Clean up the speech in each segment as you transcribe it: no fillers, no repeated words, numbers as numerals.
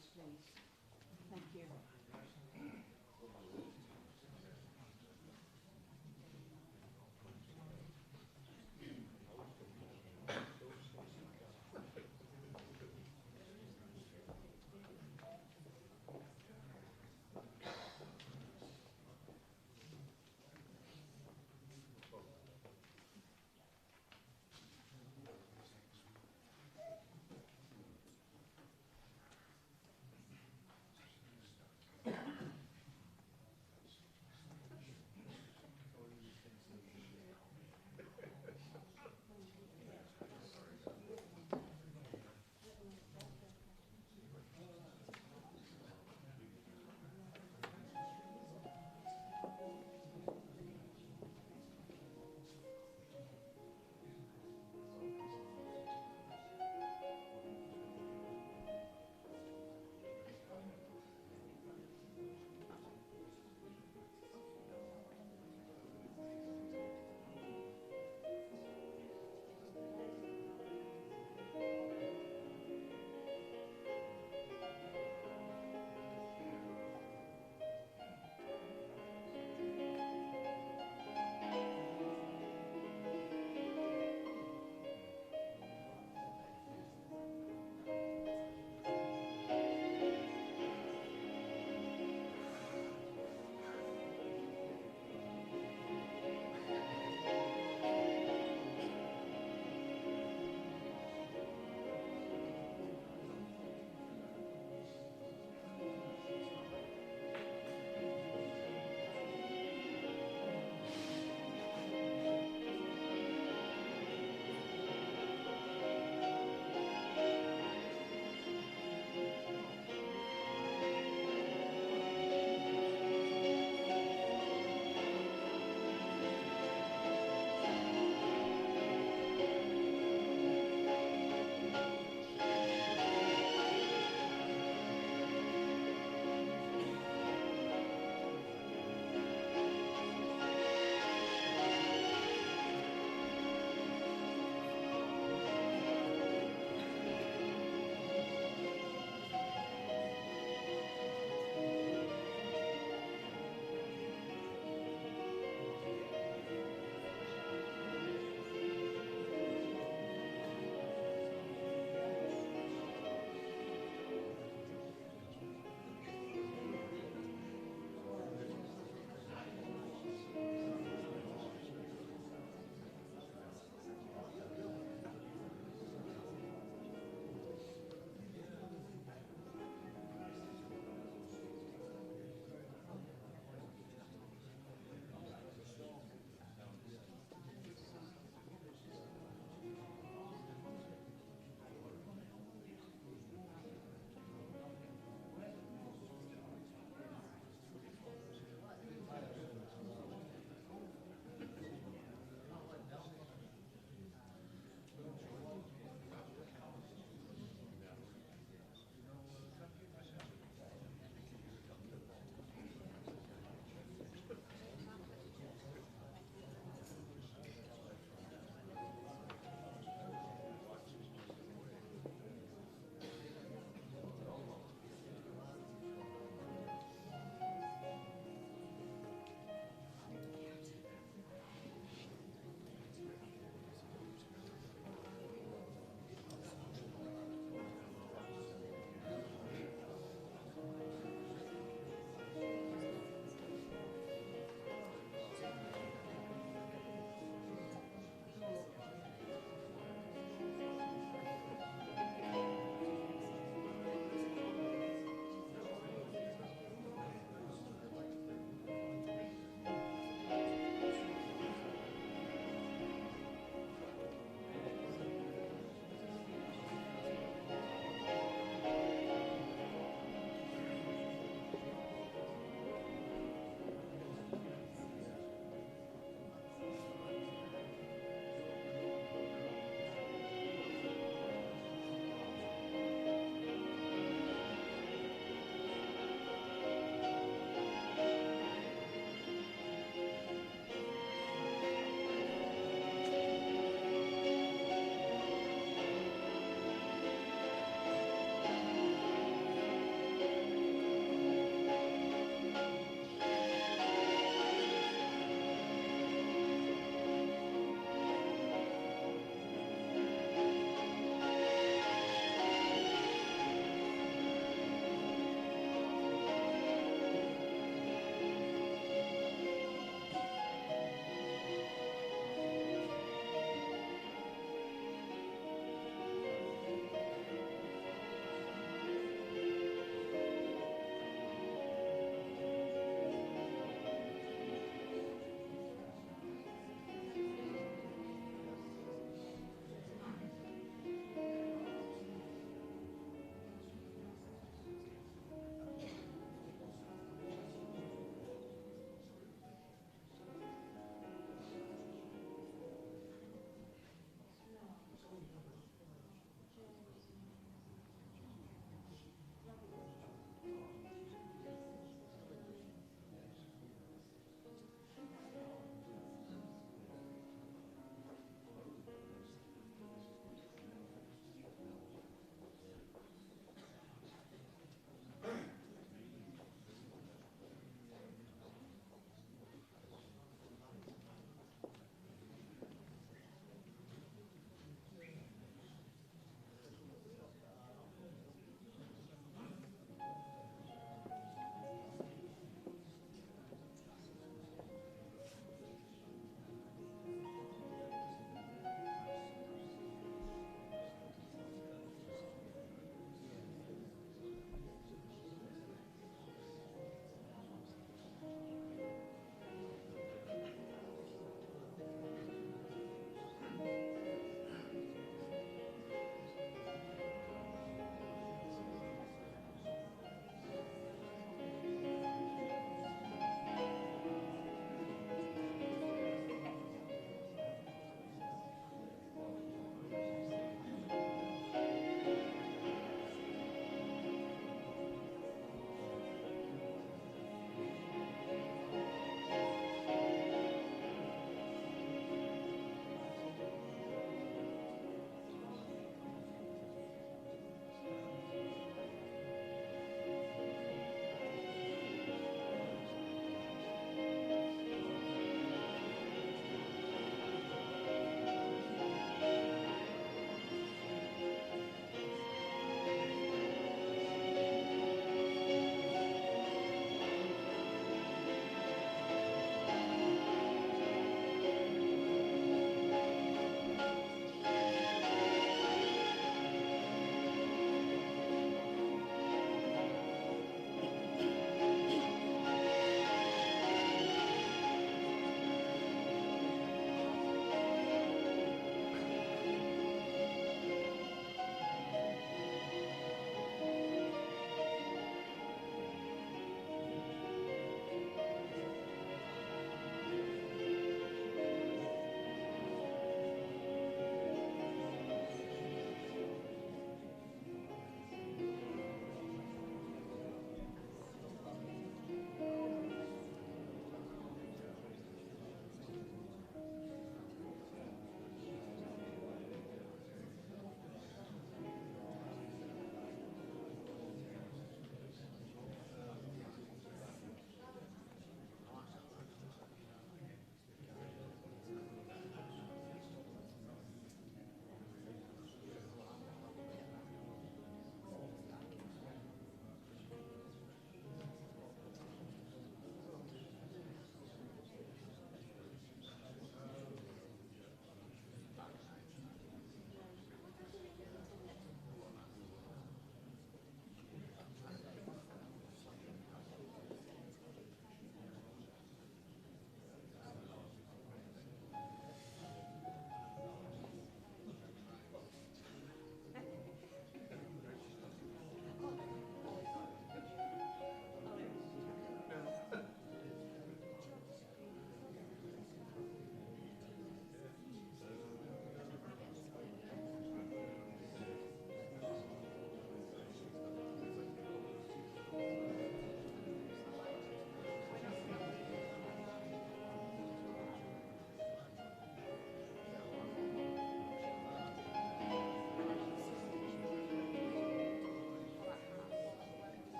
comments, please. Thank you.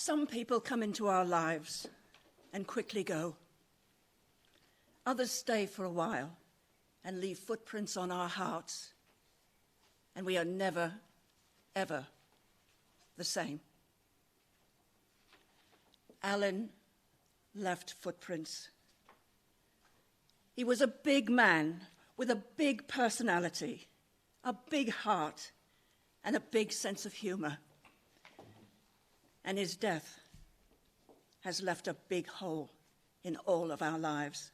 Some people come into our lives and quickly go. Others stay for a while and leave footprints on our hearts, and we are never, ever the same. Alan left footprints. He was a big man with a big personality, a big heart, and a big sense of humor. And his death has left a big hole in all of our lives.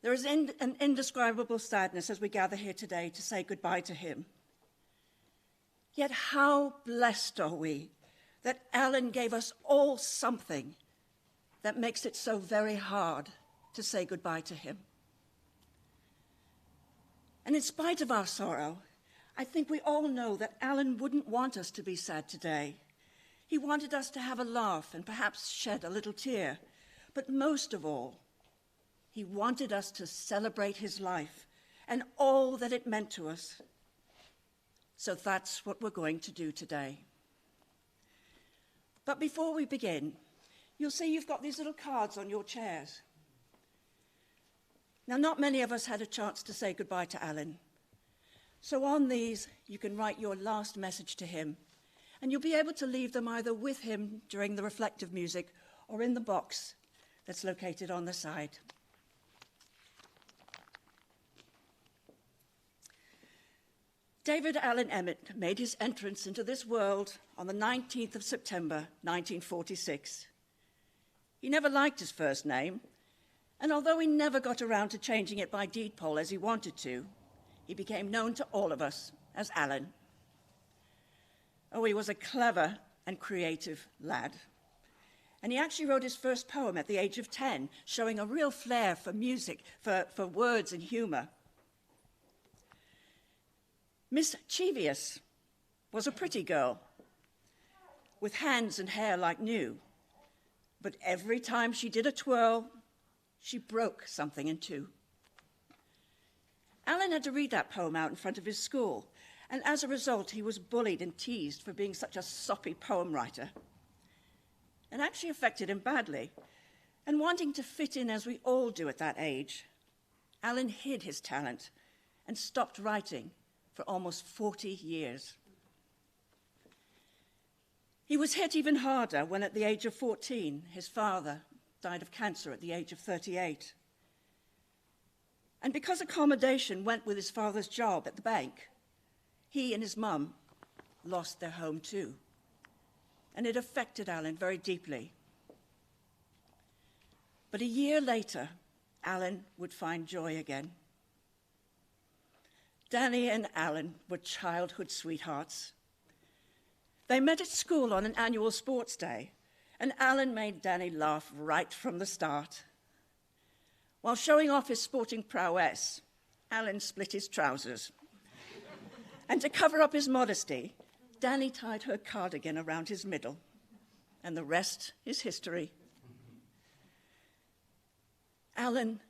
There is an indescribable sadness as we gather here today to say goodbye to him. Yet how blessed are we that Alan gave us all something that makes it so very hard to say goodbye to him. And in spite of our sorrow, I think we all know that Alan wouldn't want us to be sad today. He wanted us to have a laugh and perhaps shed a little tear. But most of all, he wanted us to celebrate his life and all that it meant to us. So that's what we're going to do today. But before we begin, you'll see you've got these little cards on your chairs. Now, not many of us had a chance to say goodbye to Alan. So on these, you can write your last message to him, and you'll be able to leave them either with him during the reflective music or in the box that's located on the side. David Allen Emmott made his entrance into this world on the 19th of September, 1946. He never liked his first name, and although he never got around to changing it by deed poll as he wanted to, he became known to all of us as Alan. Oh, he was a clever and creative lad. And he actually wrote his first poem at the age of 10, showing a real flair for music, for words and humor. Mischievous was a pretty girl with hands and hair like new, but every time she did a twirl, she broke something in two. Alan had to read that poem out in front of his school, and as a result, he was bullied and teased for being such a soppy poem writer. It actually affected him badly, and wanting to fit in as we all do at that age, Alan hid his talent and stopped writing for almost 40 years. He was hit even harder when at the age of 14, his father died of cancer at the age of 38. And because accommodation went with his father's job at the bank, he and his mum lost their home too. And it affected Alan very deeply. But a year later, Alan would find joy again. Danny and Alan were childhood sweethearts. They met at school on an annual sports day, and Alan made Danny laugh right from the start. While showing off his sporting prowess, Alan split his trousers. And to cover up his modesty, Danny tied her cardigan around his middle, and the rest is history. Alan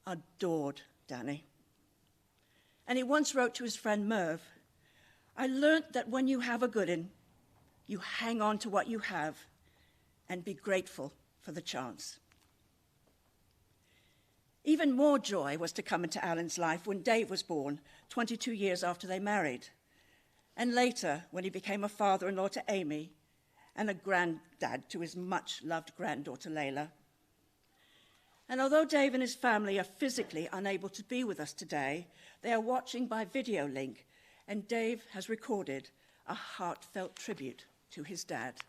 adored Danny. And he once wrote to his friend Merv, "I learnt that when you have a good un, you hang on to what you have and be grateful for the chance." Even more joy was to come into Alan's life when Dave was born, 22 years after they married, and later when he became a father-in-law to Amy and a granddad to his much-loved granddaughter Layla. And although Dave and his family are physically unable to be with us today, they are watching by video link, and Dave has recorded a heartfelt tribute to his dad.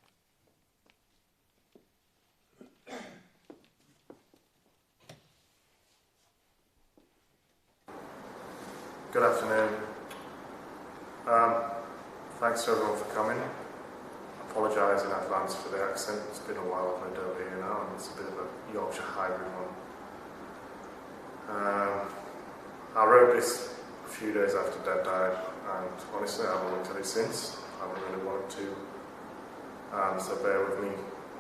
Good afternoon. Thanks to everyone for coming. I apologise in advance for the accent. It's been a while I've lived over here now, and it's a bit of a Yorkshire hybrid one. I wrote this a few days after Dad died, and honestly I haven't looked at it since. I haven't really wanted to. So bear with me.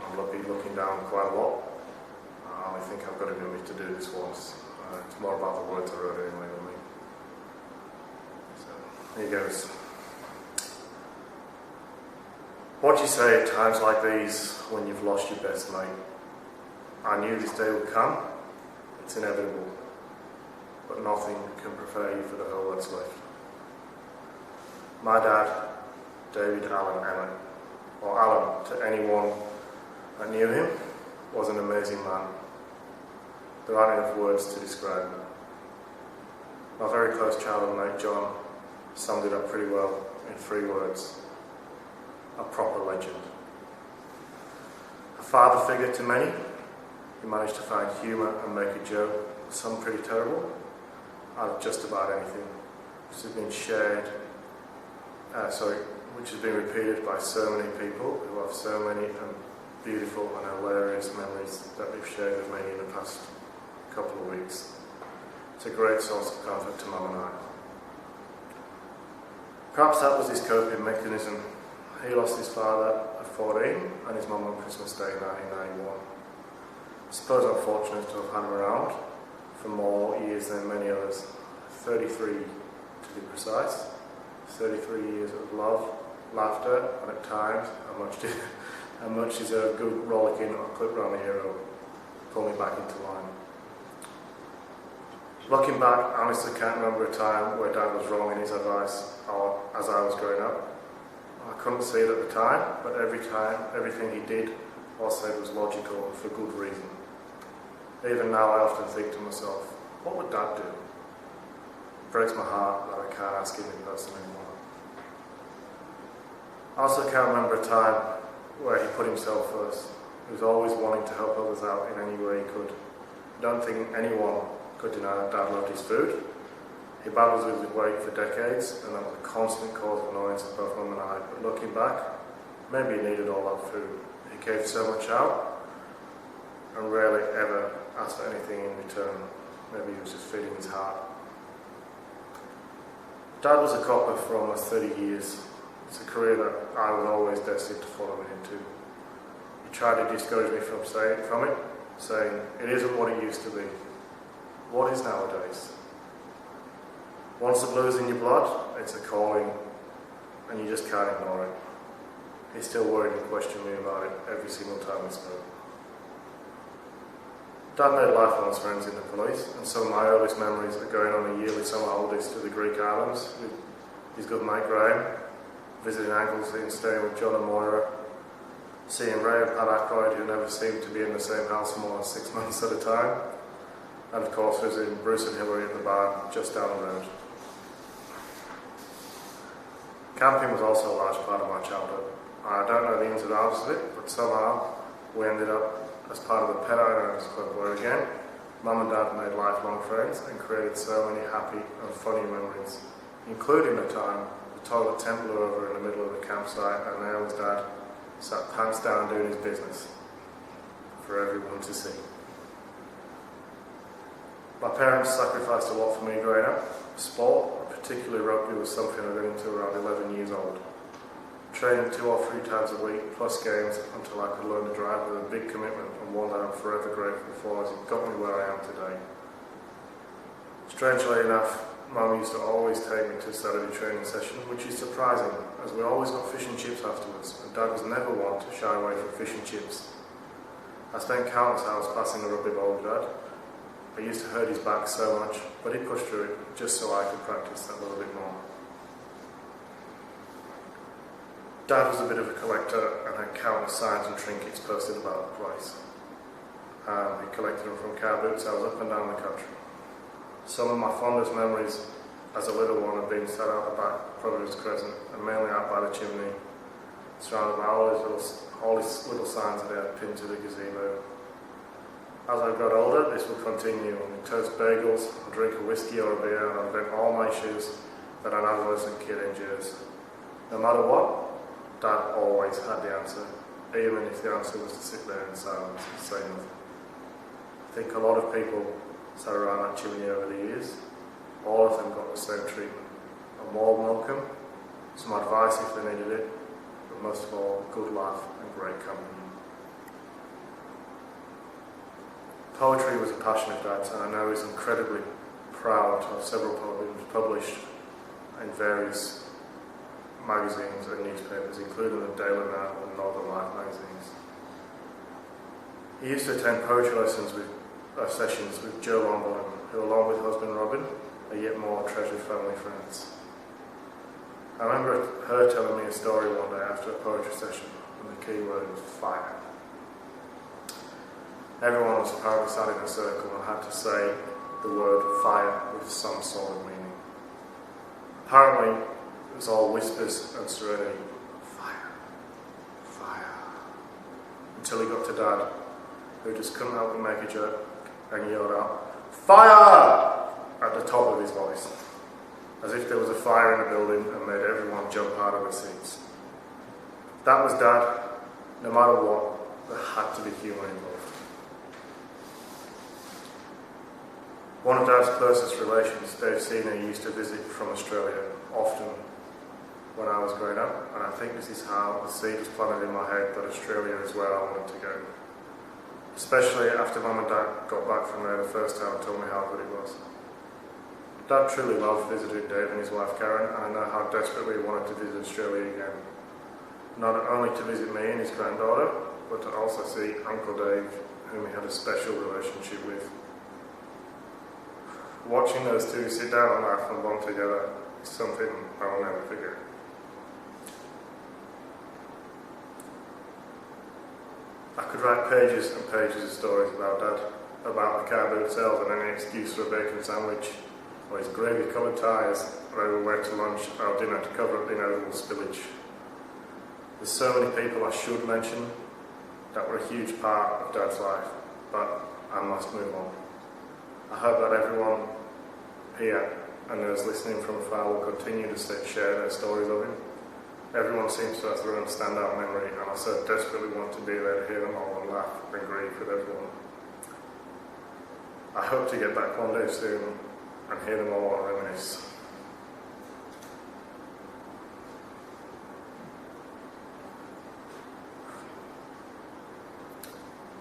I'll be looking down quite a lot. I think I've got it in me to do this once. It's more about the words I wrote anyway than me. So here goes. What do you say at times like these when you've lost your best mate? I knew this day would come. It's inevitable. But nothing can prepare you for the hell that's left. My dad, David Allen Emmott, or Alan to anyone that knew him, was an amazing man. There aren't enough words to describe him. My very close childhood mate John summed it up pretty well in 3 words: a proper legend. A father figure to many, he managed to find humour and make a joke, some pretty terrible, out of just about anything, which has been which has been repeated by so many people who have so many beautiful and hilarious memories that they've shared with me in the past couple of weeks. It's a great source of comfort to Mum and I. Perhaps that was his coping mechanism. He lost his father at 14 and his mum on Christmas Day 1991. I suppose I'm fortunate to have had him around for more years than many others. 33 to be precise. 33 years of love, laughter, and at times a much deserved good rollicking or clip round the hero. Pull me back into line. Looking back, I honestly can't remember a time where Dad was wrong in his advice or as I was growing up. I couldn't see it at the time, but everything he did or said was logical and for good reason. Even now I often think to myself, what would Dad do? It breaks my heart that I can't ask him in person anymore. I also can't remember a time where he put himself first. He was always wanting to help others out in any way he could. I don't think anyone could deny that Dad loved his food. He battled with his weight for decades, and that was a constant cause of annoyance to both Mum and I. But looking back, maybe he needed all that food. He gave so much out, and rarely ever asked for anything in return. Maybe he was just feeding his heart. Dad was a copper for almost 30 years. It's a career that I was always destined to follow into. He tried to discourage me from it, saying, it isn't what it used to be. What is nowadays? Once the blue's in your blood, it's a calling, and you just can't ignore it. He still worried and questioned me about it every single time we spoke. Dad made lifelong friends in the police, and some of my earliest memories are going on a yearly summer holidays to the Greek islands with his good mate Graham, visiting Anglesey and staying with John and Moira, seeing Ray and Pat Aykroyd, who never seemed to be in the same house for more than 6 months at a time, and of course visiting Bruce and Hillary at the bar just down the road. Camping was also a large part of my childhood. I don't know the ins and outs of it, but somehow we ended up as part of the Pet Owners Club, where again, Mum and Dad made lifelong friends and created so many happy and funny memories, including the time the toilet tent blew over in the middle of the campsite and there was Dad sat pants down doing his business for everyone to see. My parents sacrificed a lot for me growing up. Sport, particularly rugby, was something I got into around 11 years old. Training 2 or 3 times a week, plus games, until I could learn to drive with a big commitment and one that I'm forever grateful for as it got me where I am today. Strangely enough, Mum used to always take me to Saturday training sessions, which is surprising, as we always got fish and chips afterwards, and Dad was never one to shy away from fish and chips. I spent countless hours passing the rugby ball with Dad. I used to hurt his back so much, but he pushed through it just so I could practice that little bit more. Dad was a bit of a collector and had countless signs and trinkets posted about the place. He collected them from car boot sales up and down the country. Some of my fondest memories as a little one have been sat out the back of Providence Crescent and mainly out by the chimney, surrounded by all these little signs that they had pinned to the gazebo. As I got older, this would continue. I'd toast bagels, I'd drink a whiskey or a beer, and I'd vent all my issues that an adolescent kid endures. No matter what, Dad always had the answer, even if the answer was to sit there in silence and say nothing. I think a lot of people sat around that chimney over the years. All of them got the same treatment. A warm welcome, some advice if they needed it, but most of all, a good laugh and great company. Poetry was a passion of Dad's, and I know he's incredibly proud to have several poems published in various magazines and newspapers, including the Daily Mail and Northern Life magazines. He used to attend poetry sessions with Jo Longbourn, who, along with husband Robin, are yet more treasured family friends. I remember her telling me a story one day after a poetry session, and the key word was fire. Everyone was apparently sat in a circle and had to say the word fire with some sort of meaning. Apparently, it was all whispers and serenity. Fire, fire. Until he got to Dad, who just couldn't help but make a joke and yelled out, "Fire!" at the top of his voice, as if there was a fire in the building and made everyone jump out of their seats. That was Dad. No matter what, there had to be humour involved. One of Dad's closest relations, Dave Senior, used to visit from Australia often when I was growing up, and I think this is how the seed was planted in my head that Australia is where I wanted to go. Especially after Mum and Dad got back from there the first time and told me how good it was. Dad truly loved visiting Dave and his wife Karen, and I know how desperately he wanted to visit Australia again. Not only to visit me and his granddaughter, but to also see Uncle Dave, whom he had a special relationship with. Watching those two sit down and laugh and bond together is something I will never forget. I could write pages and pages of stories about Dad, about the car boot sales and any excuse for a bacon sandwich, or his gravy-coloured ties, or over where to lunch or dinner to cover up the inevitable spillage. There's so many people I should mention that were a huge part of Dad's life, but I must move on. I hope that everyone here and those listening from afar will continue to share their stories of him. Everyone seems to have their own standout memory, and I so desperately want to be there to hear them all and laugh and grieve with everyone. I hope to get back one day soon and hear them all reminisce.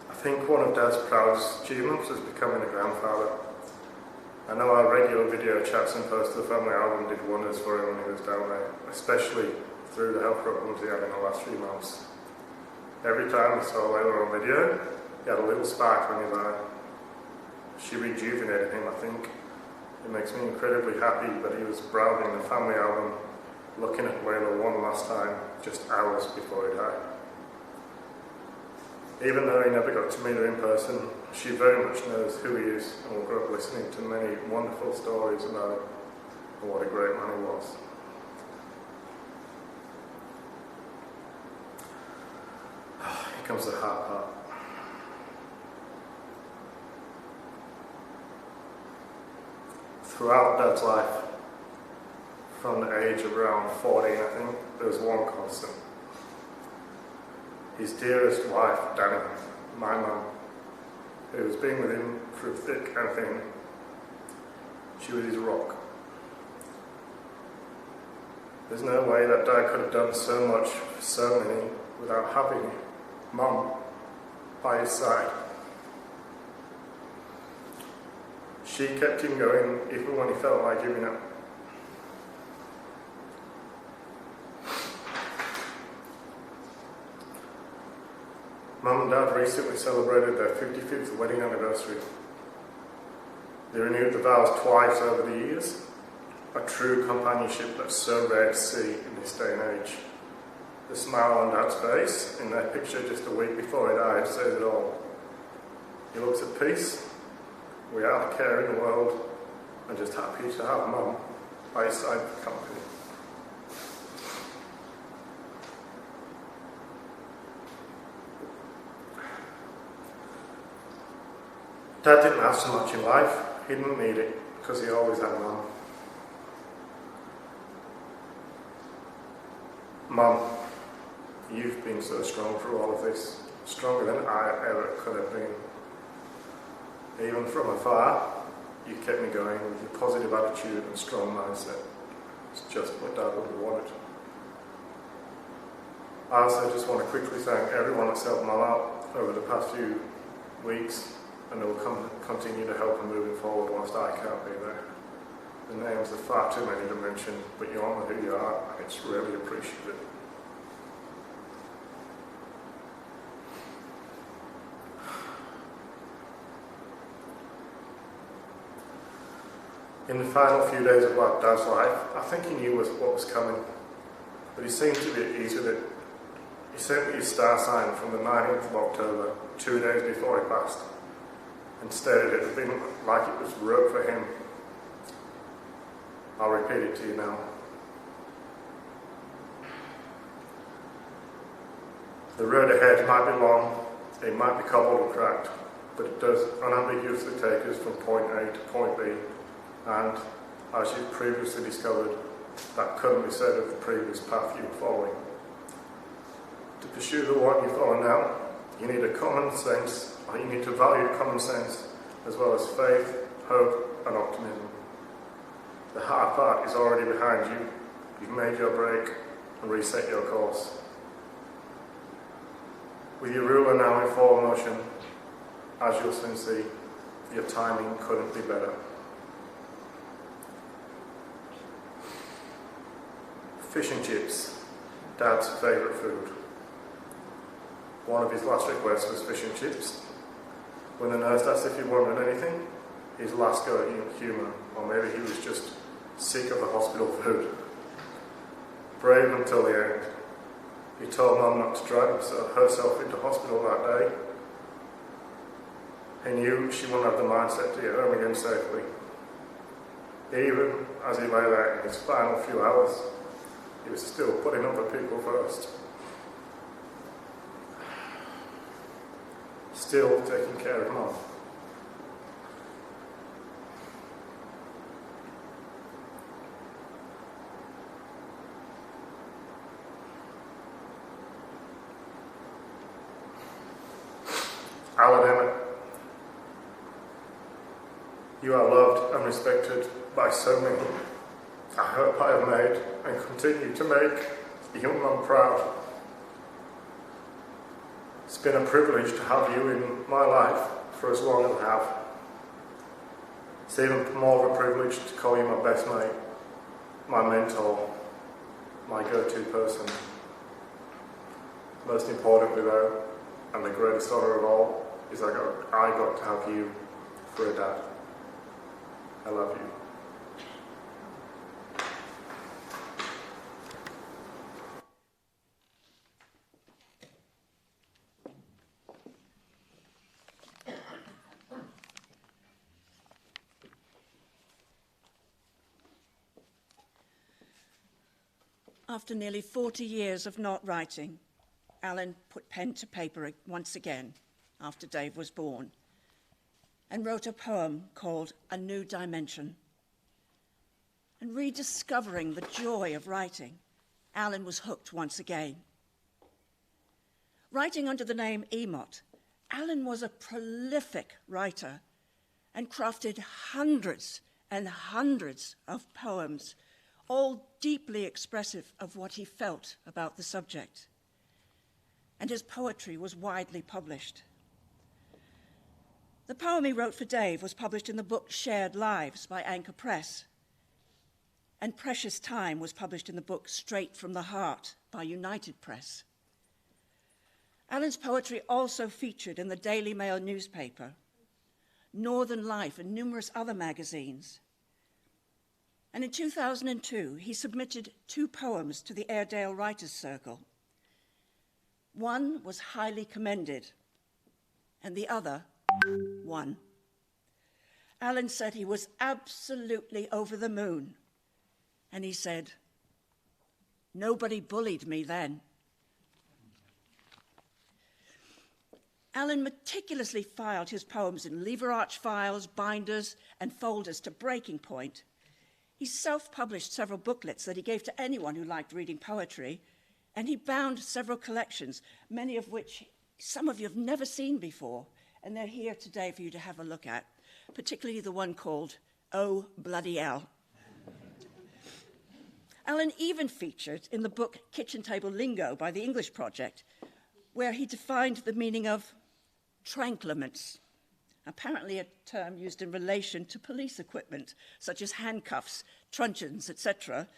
I think one of Dad's proudest achievements was becoming a grandfather. I know our regular video chats and posts to the family album did wonders for him when he was down there, especially through the health problems he had in the last few months. Every time we saw Layla on video, he had a little sparkle in his eye. She rejuvenated him, I think. It makes me incredibly happy that he was browsing the family album, looking at Layla one last time, just hours before he died. Even though he never got to meet her in person, she very much knows who he is and will grow up listening to many wonderful stories about him and what a great man he was. Here comes the hard part. Throughout Dad's life, from the age of around 14, I think, there was one constant. His dearest wife, Danny, my mum, who has been with him through thick and thin. She was his rock. There's no way that Dad could have done so much for so many without having Mum by his side. She kept him going even when he felt like giving up. Mum and Dad recently celebrated their 55th wedding anniversary. They renewed the vows twice over the years, a true companionship that's so rare to see in this day and age. The smile on Dad's face in their picture just a week before he died says it all. He looks at peace, without a care in the world, and just happy to have Mum by his side for company. Dad didn't have so much in life. He didn't need it because he always had Mum. Mum, you've been so strong through all of this, stronger than I ever could have been. Even from afar, you kept me going with your positive attitude and strong mindset. It's just what Dad would have wanted. I also just want to quickly thank everyone that's helped Mum out over the past few weeks, and they will continue to help him moving forward whilst I can't be there. The names are far too many to mention, but you all know who you are, and it's really appreciated. In the final few days of Dad's life, I think he knew what was coming, but he seemed to be at ease with it. He sent me his star sign from the 19th of October, 2 days before he passed, and stated it had been like it was wrote for him. I'll repeat it to you now. The road ahead might be long, it might be cobbled or cracked, but it does unambiguously take us from point A to point B, and, as you've previously discovered, that couldn't be said of the previous path you were following. To pursue the one you follow now, you need you need to value common sense, as well as faith, hope, and optimism. The hard part is already behind you. You've made your break and reset your course. With your ruler now in full motion, as you'll soon see, your timing couldn't be better. Fish and chips, Dad's favourite food. One of his last requests was fish and chips. When the nurse asked if he wanted anything, his last go at humour, or maybe he was just sick of the hospital food. Brave until the end. He told Mum not to drag herself into hospital that day. He knew she wouldn't have the mindset to get home again safely. Even as he lay there in his final few hours, he was still putting other people first. Still taking care of Mum. Alan Emmott, you are loved and respected by so many. I hope I have made and continue to make your mum proud. It's been a privilege to have you in my life for as long as I have. It's even more of a privilege to call you my best mate, my mentor, my go-to person. Most importantly though, and the greatest honour of all, is I got to have you for a dad. I love you. After nearly 40 years of not writing, Alan put pen to paper once again after Dave was born and wrote a poem called A New Dimension. And rediscovering the joy of writing, Alan was hooked once again. Writing under the name Emmott, Alan was a prolific writer and crafted hundreds and hundreds of poems, all deeply expressive of what he felt about the subject. And his poetry was widely published. The poem he wrote for Dave was published in the book Shared Lives by Anchor Press, and Precious Time was published in the book Straight from the Heart by United Press. Alan's poetry also featured in the Daily Mail newspaper, Northern Life, and numerous other magazines. And in 2002, he submitted 2 poems to the Airedale Writers' Circle. One was highly commended, and the other won. Alan said he was absolutely over the moon, and he said, "Nobody bullied me then." Alan meticulously filed his poems in lever arch files, binders, and folders to breaking point. He self-published several booklets that he gave to anyone who liked reading poetry, and he bound several collections, many of which some of you have never seen before, and they're here today for you to have a look at, particularly the one called Oh Bloody Hell. Alan even featured in the book Kitchen Table Lingo by the English Project, where he defined the meaning of tranquillaments, apparently a term used in relation to police equipment, such as handcuffs, truncheons, etc.,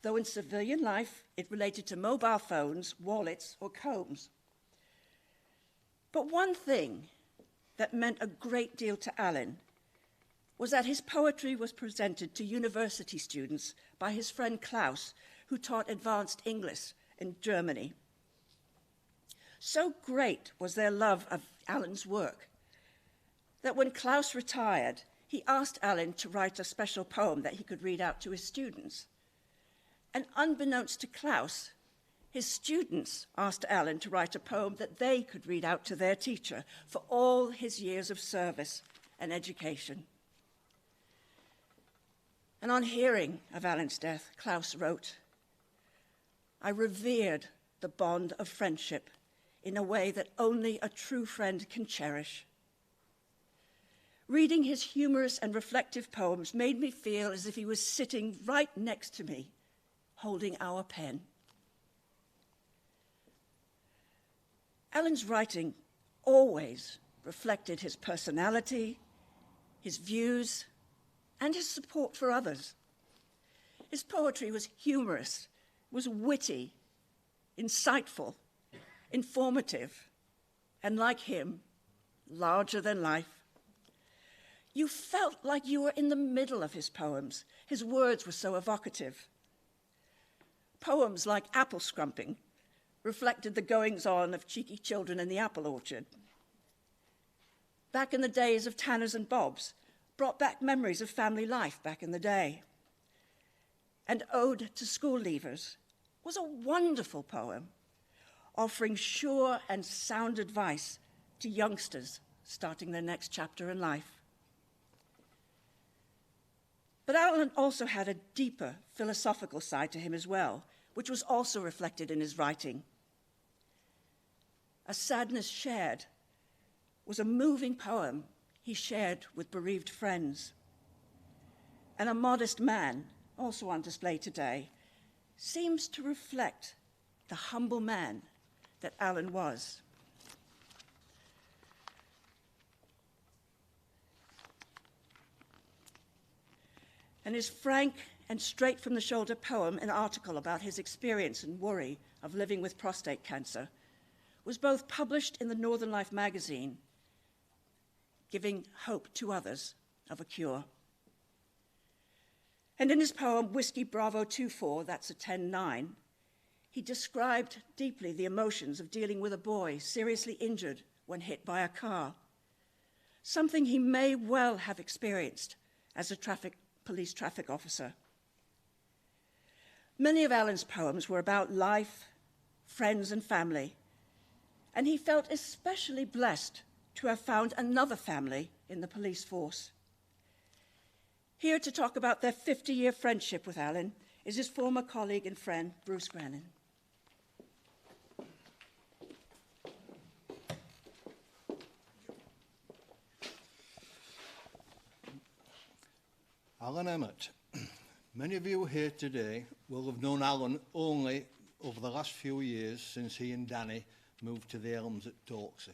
though in civilian life it related to mobile phones, wallets, or combs. But one thing that meant a great deal to Alan was that his poetry was presented to university students by his friend Klaus, who taught advanced English in Germany. So great was their love of Alan's work that when Klaus retired, he asked Alan to write a special poem that he could read out to his students. And unbeknownst to Klaus, his students asked Alan to write a poem that they could read out to their teacher for all his years of service and education. And on hearing of Alan's death, Klaus wrote, "I revered the bond of friendship in a way that only a true friend can cherish. Reading his humorous and reflective poems made me feel as if he was sitting right next to me, holding our pen." Alan's writing always reflected his personality, his views, and his support for others. His poetry was humorous, was witty, insightful, informative, and like him, larger than life. You felt like you were in the middle of his poems. His words were so evocative. Poems like Apple Scrumping reflected the goings-on of cheeky children in the apple orchard. Back in the days of Tanners and Bobs brought back memories of family life back in the day. And Ode to School Leavers was a wonderful poem, offering sure and sound advice to youngsters starting their next chapter in life. But Alan also had a deeper philosophical side to him as well, which was also reflected in his writing. A Sadness Shared was a moving poem he shared with bereaved friends. And A Modest Man, also on display today, seems to reflect the humble man that Alan was. And his frank and straight-from-the-shoulder poem and article about his experience and worry of living with prostate cancer was both published in the Northern Life magazine, giving hope to others of a cure. And in his poem, Whiskey Bravo 24, that's a 10-9, he described deeply the emotions of dealing with a boy seriously injured when hit by a car, something he may well have experienced as a police traffic officer. Many of Alan's poems were about life, friends, and family, and he felt especially blessed to have found another family in the police force. Here to talk about their 50-year friendship with Alan is his former colleague and friend, Bruce Grannon. Alan Emmott. Many of you here today will have known Alan only over the last few years since he and Danny moved to the Elms at Torksey.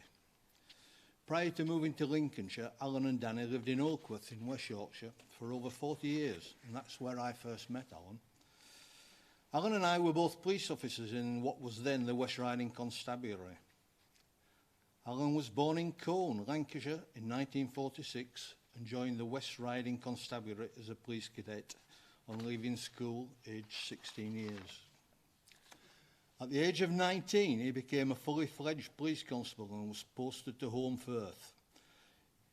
Prior to moving to Lincolnshire, Alan and Danny lived in Oakworth in West Yorkshire for over 40 years, and that's where I first met Alan. Alan and I were both police officers in what was then the West Riding Constabulary. Alan was born in Colne, Lancashire in 1946 and joined the West Riding Constabulary as a police cadet on leaving school aged 16 years. At the age of 19, he became a fully fledged police constable and was posted to Home Firth.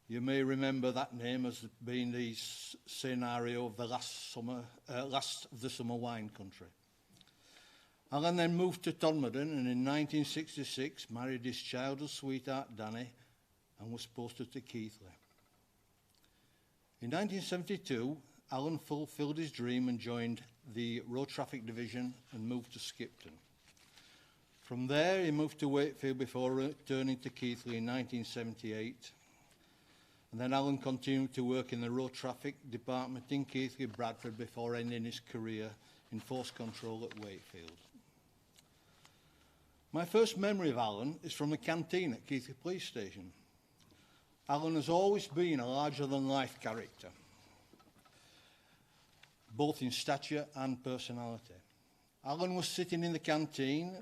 You may remember that name as being the scenario of the last of the summer wine country. Alan then moved to Tonmorden and in 1966 married his childhood sweetheart Danny and was posted to Keighley. In 1972, Alan fulfilled his dream and joined the Road Traffic Division and moved to Skipton. From there, he moved to Wakefield before returning to Keighley in 1978. And then Alan continued to work in the Road Traffic Department in Keighley, Bradford, before ending his career in force control at Wakefield. My first memory of Alan is from the canteen at Keighley Police Station. Alan has always been a larger-than-life character, both in stature and personality. Alan was sitting in the canteen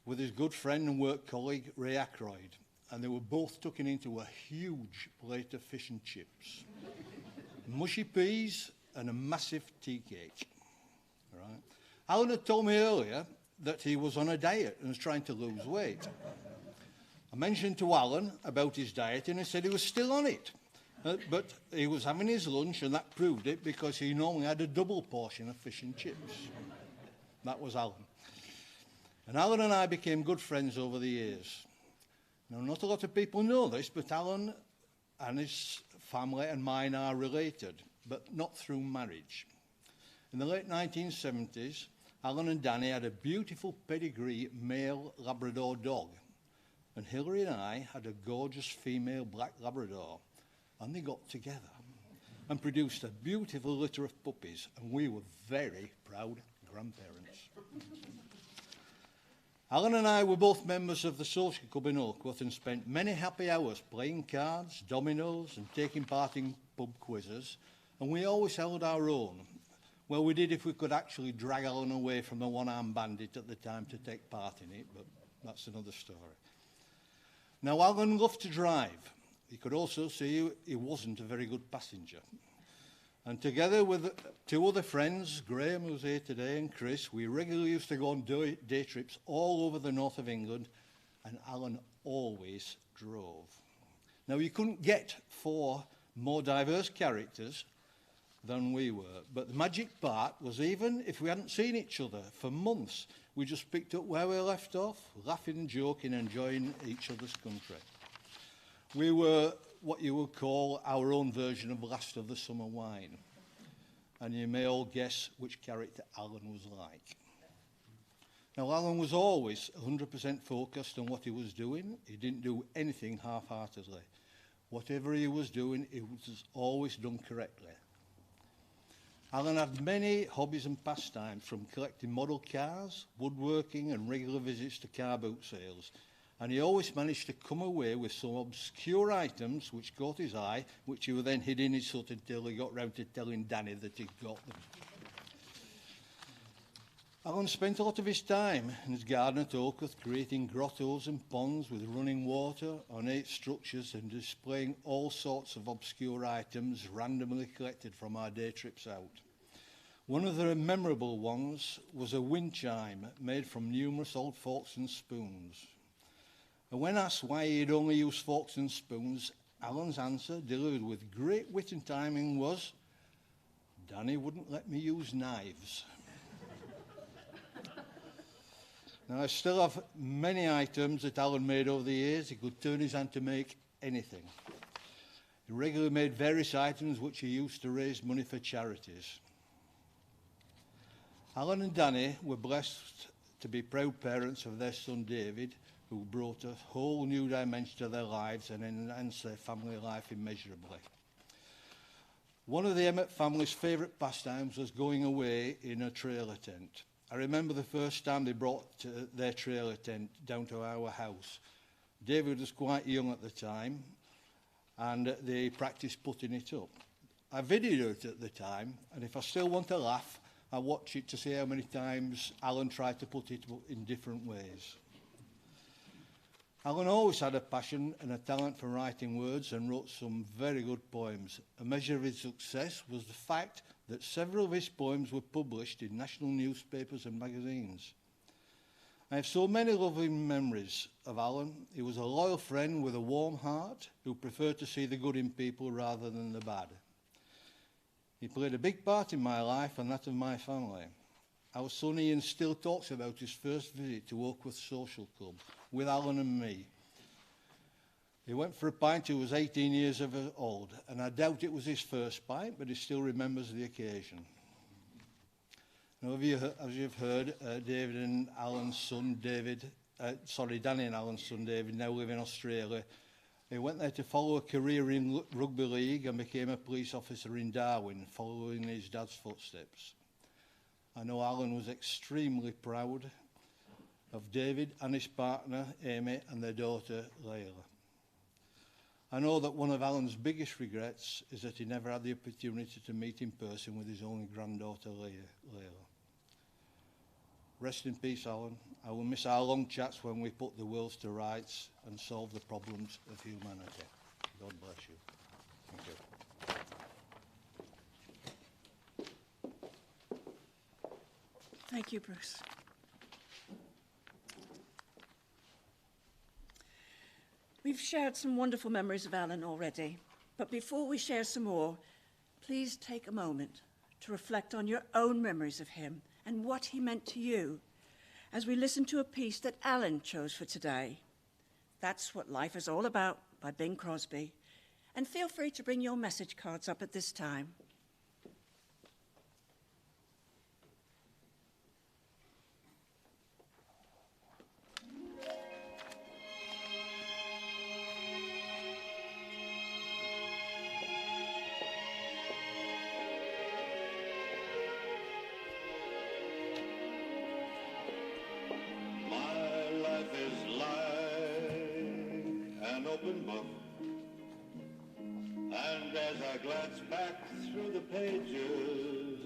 with his good friend and work colleague Ray Ackroyd, and they were both tucking into a huge plate of fish and chips, mushy peas and a massive tea cake. Right. Alan had told me earlier that he was on a diet and was trying to lose weight. I mentioned to Alan about his diet and he said he was still on it. But he was having his lunch and that proved it because he normally had a double portion of fish and chips. That was Alan. And Alan and I became good friends over the years. Now, not a lot of people know this, but Alan and his family and mine are related, but not through marriage. In the late 1970s, Alan and Danny had a beautiful pedigree male Labrador dog, and Hilary and I had a gorgeous female black Labrador, and they got together and produced a beautiful litter of puppies, and we were very proud grandparents. Alan and I were both members of the social club in Oakworth and spent many happy hours playing cards, dominoes, and taking part in pub quizzes, and we always held our own. Well, we did if we could actually drag Alan away from the one-armed bandit at the time to take part in it, but that's another story. Now, Alan loved to drive. You could also see he wasn't a very good passenger. And together with two other friends, Graham, who's here today, and Chris, we regularly used to go on day trips all over the north of England, and Alan always drove. Now, you couldn't get four more diverse characters than we were, but the magic part was even if we hadn't seen each other for months, we just picked up where we left off, laughing and joking, enjoying each other's country. We were what you would call our own version of Last of the Summer Wine. And you may all guess which character Alan was like. Now, Alan was always 100% focused on what he was doing. He didn't do anything half-heartedly. Whatever he was doing, it was always done correctly. Alan had many hobbies and pastimes, from collecting model cars, woodworking, and regular visits to car boot sales. And he always managed to come away with some obscure items which caught his eye, which he would then hid in his hut until he got round to telling Danny that he'd got them. Alan spent a lot of his time in his garden at Oakworth creating grottos and ponds with running water, ornate structures, and displaying all sorts of obscure items randomly collected from our day trips out. One of the memorable ones was a wind chime made from numerous old forks and spoons. And when asked why he'd only use forks and spoons, Alan's answer, delivered with great wit and timing, was, "Danny wouldn't let me use knives." Now, I still have many items that Alan made over the years. He could turn his hand to make anything. He regularly made various items which he used to raise money for charities. Alan and Danny were blessed to be proud parents of their son David, who brought a whole new dimension to their lives and enhanced their family life immeasurably. One of the Emmott family's favourite pastimes was going away in a trailer tent. I remember the first time they brought their trailer tent down to our house. David was quite young at the time, and they practiced putting it up. I videoed it at the time, and if I still want to laugh, I watch it to see how many times Alan tried to put it up in different ways. Alan always had a passion and a talent for writing words and wrote some very good poems. A measure of his success was the fact that several of his poems were published in national newspapers and magazines. I have so many loving memories of Alan. He was a loyal friend with a warm heart who preferred to see the good in people rather than the bad. He played a big part in my life and that of my family. Our son Ian still talks about his first visit to Oakworth Social Club with Alan and me. He went for a pint when he was 18 years old, and I doubt it was his first pint, but he still remembers the occasion. Now, as you've heard, David and Alan's son David, Danny and Alan's son David now live in Australia. He went there to follow a career in rugby league and became a police officer in Darwin, following his dad's footsteps. I know Alan was extremely proud of David and his partner, Amy, and their daughter, Layla. I know that one of Alan's biggest regrets is that he never had the opportunity to meet in person with his only granddaughter, Layla. Rest in peace, Alan. I will miss our long chats when we put the world to rights and solve the problems of humanity. God bless you. Thank you. Thank you, Bruce. We've shared some wonderful memories of Alan already, but before we share some more, please take a moment to reflect on your own memories of him and what he meant to you as we listen to a piece that Alan chose for today. That's What Life is All About by Bing Crosby. And feel free to bring your message cards up at this time. Open book, and as I glance back through the pages,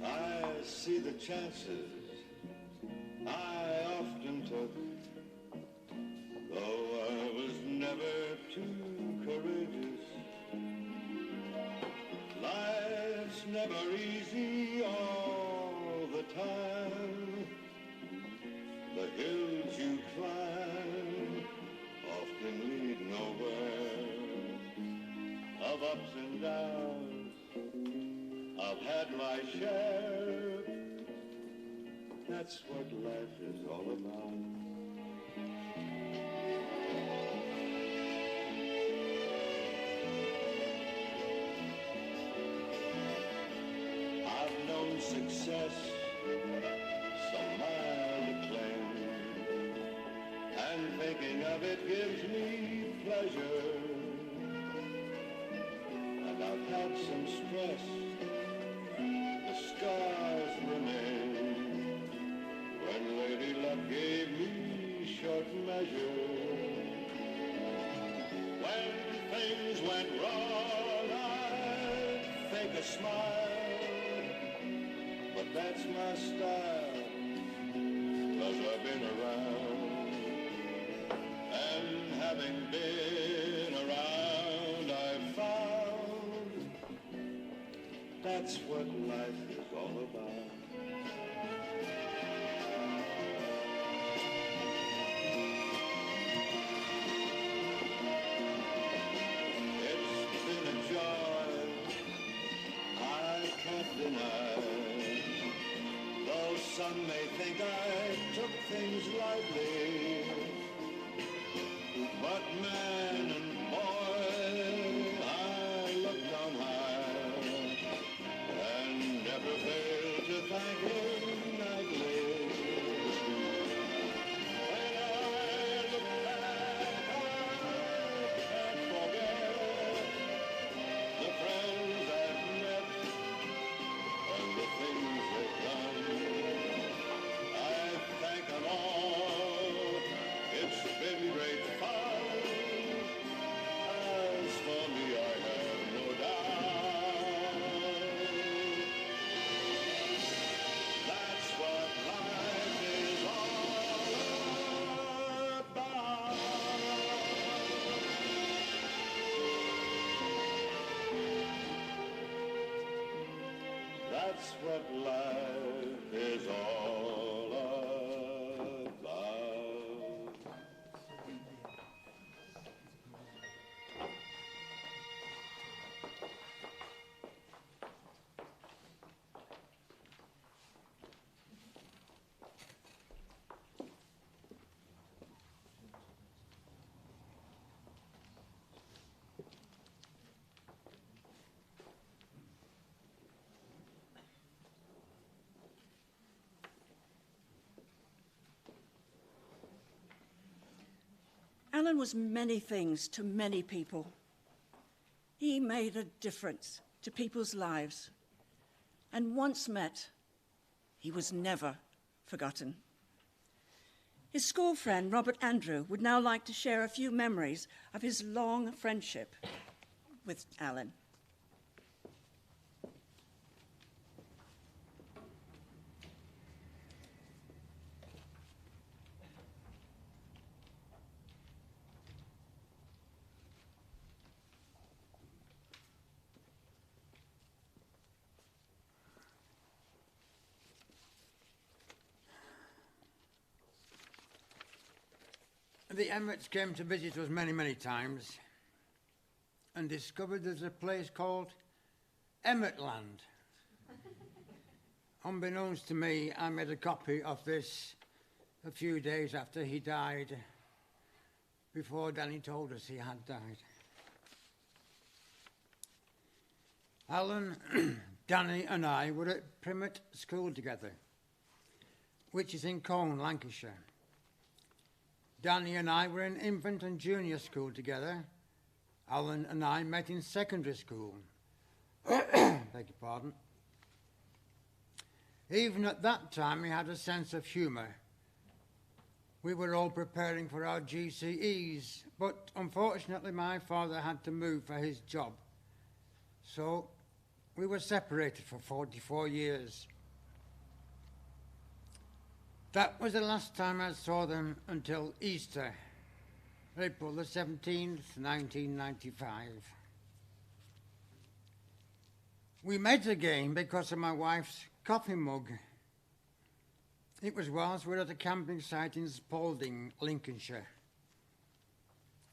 I see the chances I often took, though I was never too courageous. Life's never easy all the time. The hills you climb often lead nowhere. Of ups and downs, I've had my share. That's what life is all about. I've known success, some mild acclaim, and thinking of it gives me pleasure. And I've had some stress, the scars remain, when Lady Luck gave me short measure. When things went wrong, I'd fake a smile, but that's my style, 'cause I've been around. And having been around, I've found that's what life is all about. It's been a joy I can't deny, though some may think I took things lightly. But man and boy, I looked on high and never failed to thank him nightly. When I look back, I can't forget the friends I've met and the things they've done. I thank them all. It's been great fun. As for me, I have no doubt. That's what life is all about. That's what life is all about. Alan was many things to many people. He made a difference to people's lives. And once met, he was never forgotten. His school friend, Robert Andrew, would now like to share a few memories of his long friendship with Alan. The Emmotts came to visit us many, many times and discovered there's a place called Emmott Land. Unbeknownst to me, I made a copy of this a few days after he died, before Danny told us he had died. Alan, Danny and I were at Primmet School together, which is in Colne, Lancashire. Danny and I were in infant and junior school together. Alan and I met in secondary school. Beg your pardon. Even at that time, we had a sense of humour. We were all preparing for our GCEs, but unfortunately my father had to move for his job. So we were separated for 44 years. That was the last time I saw them until Easter, April the 17th, 1995. We met again because of my wife's coffee mug. It was whilst we were at a camping site in Spalding, Lincolnshire.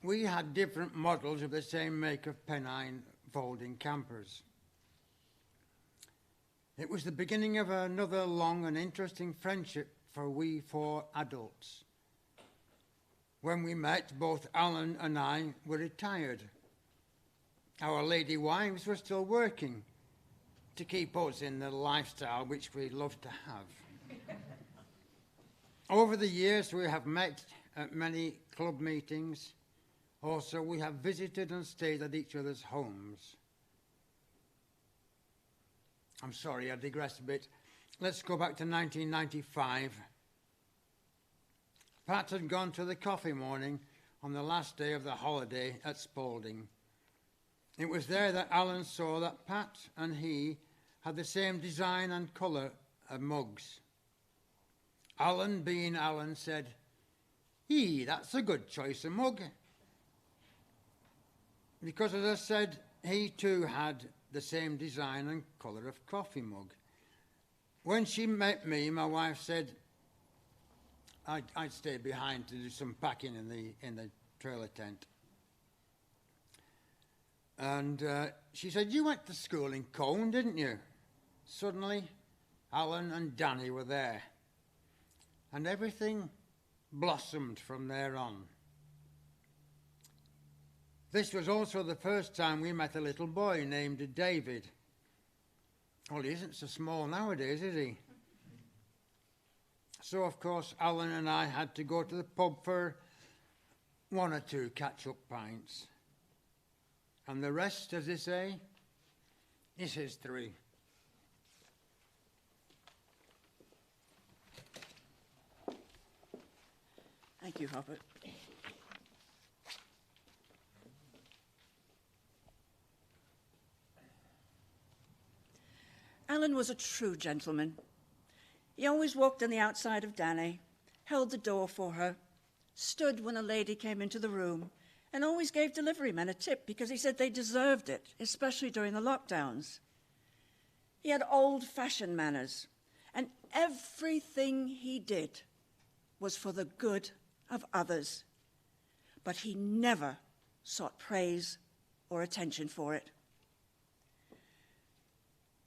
We had different models of the same make of Pennine folding campers. It was the beginning of another long and interesting friendship for we four adults. When we met, both Alan and I were retired. Our lady wives were still working to keep us in the lifestyle which we loved to have. Over the years, we have met at many club meetings. Also, we have visited and stayed at each other's homes. I'm sorry, I digressed a bit. Let's go back to 1995. Pat had gone to the coffee morning on the last day of the holiday at Spalding. It was there that Alan saw that Pat and he had the same design and colour of mugs. Alan, being Alan, said, that's a good choice of mug." Because, as I said, he too had the same design and colour of coffee mug. When she met me, my wife said I'd stay behind to do some packing in the trailer tent. And she said, "You went to school in Colne, didn't you?" Suddenly, Alan and Danny were there. And everything blossomed from there on. This was also the first time we met a little boy named David. Well, he isn't so small nowadays, is he? So, of course, Alan and I had to go to the pub for one or two catch-up pints. And the rest, as they say, is history. Thank you, Robert. Alan was a true gentleman. He always walked on the outside of Danny, held the door for her, stood when a lady came into the room, and always gave delivery men a tip because he said they deserved it, especially during the lockdowns. He had old-fashioned manners, and everything he did was for the good of others, but he never sought praise or attention for it.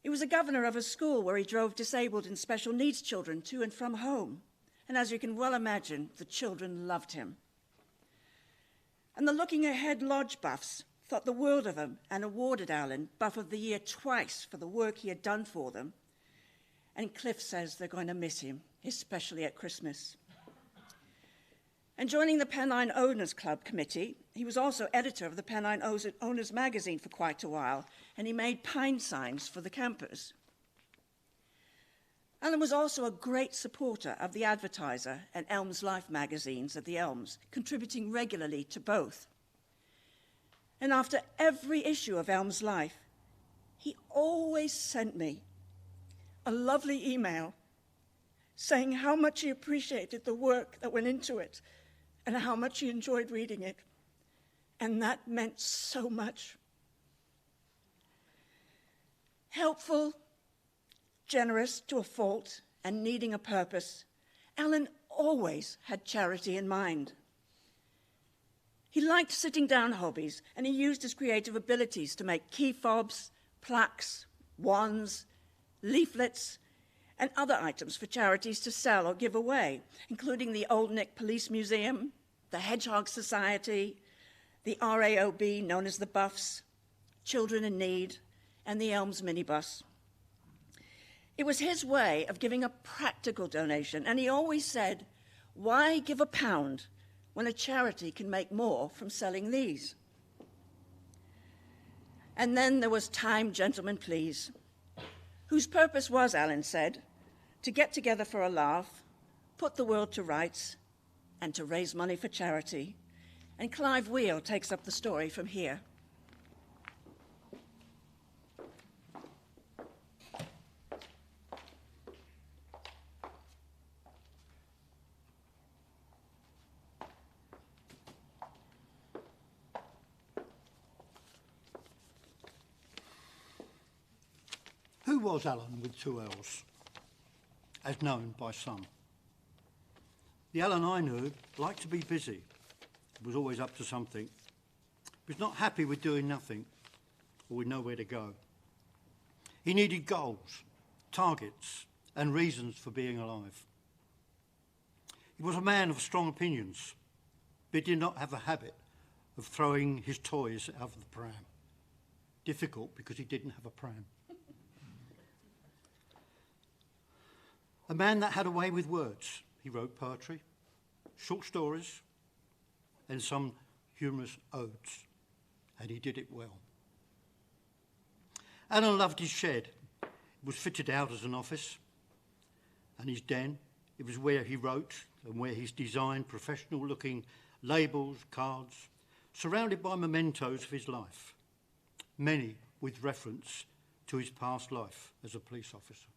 He was a governor of a school where he drove disabled and special needs children to and from home, and as you can well imagine, the children loved him. And the Looking Ahead Lodge buffs thought the world of him and awarded Alan Buff of the Year twice for the work he had done for them. And Cliff says they're going to miss him, especially at Christmas. And joining the Pennine Owners Club Committee, he was also editor of the Pennine Owners magazine for quite a while, and he made pine signs for the campers. Alan was also a great supporter of the Advertiser and Elms Life magazines at the Elms, contributing regularly to both. And after every issue of Elms Life, he always sent me a lovely email saying how much he appreciated the work that went into it and how much he enjoyed reading it. And that meant so much. Helpful, generous to a fault, and needing a purpose, Alan always had charity in mind. He liked sitting down hobbies, and he used his creative abilities to make key fobs, plaques, wands, leaflets, and other items for charities to sell or give away, including the Old Nick Police Museum, the Hedgehog Society, the RAOB, known as the Buffs, Children in Need, and the Elms minibus. It was his way of giving a practical donation, and he always said, "Why give £1 when a charity can make more from selling these?" And then there was Time, Gentlemen, Please, whose purpose was, Alan said, to get together for a laugh, put the world to rights, and to raise money for charity. And Clive Wheel takes up the story from here. Who was Alan with two L's, as known by some? The Alan I knew liked to be busy, was always up to something, was not happy with doing nothing or with nowhere to go. He needed goals, targets, and reasons for being alive. He was a man of strong opinions, but did not have a habit of throwing his toys out of the pram. Difficult because he didn't have a pram. A man that had a way with words. He wrote poetry, short stories, and some humorous odes, and he did it well. Alan loved his shed. It was fitted out as an office, and his den, it was where he wrote and where he's designed professional-looking labels, cards, surrounded by mementos of his life, many with reference to his past life as a police officer.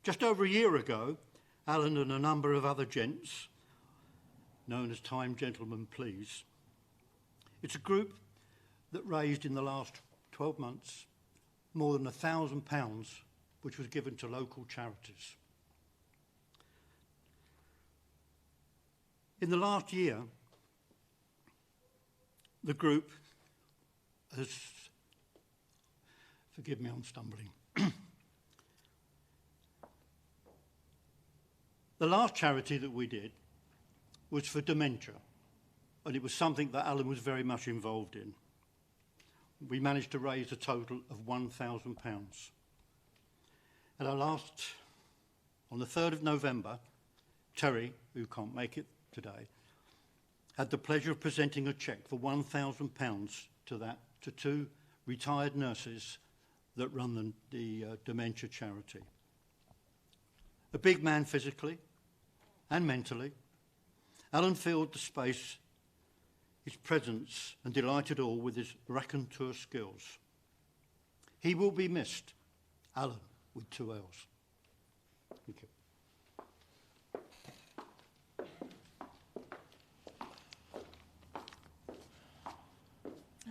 Just over a year ago, Alan and a number of other gents, known as Time, Gentlemen, Please, it's a group that raised in the last 12 months more than £1,000, which was given to local charities. In the last year, the group has, forgive me, I'm stumbling. The last charity that we did was for dementia, and it was something that Alan was very much involved in. We managed to raise a total of £1,000. And on the 3rd of November, Terry, who can't make it today, had the pleasure of presenting a cheque for £1,000 to two retired nurses that run the dementia charity. A big man physically and mentally, Alan filled the space, his presence, and delighted all with his raconteur skills. He will be missed, Alan with two L's. Thank you.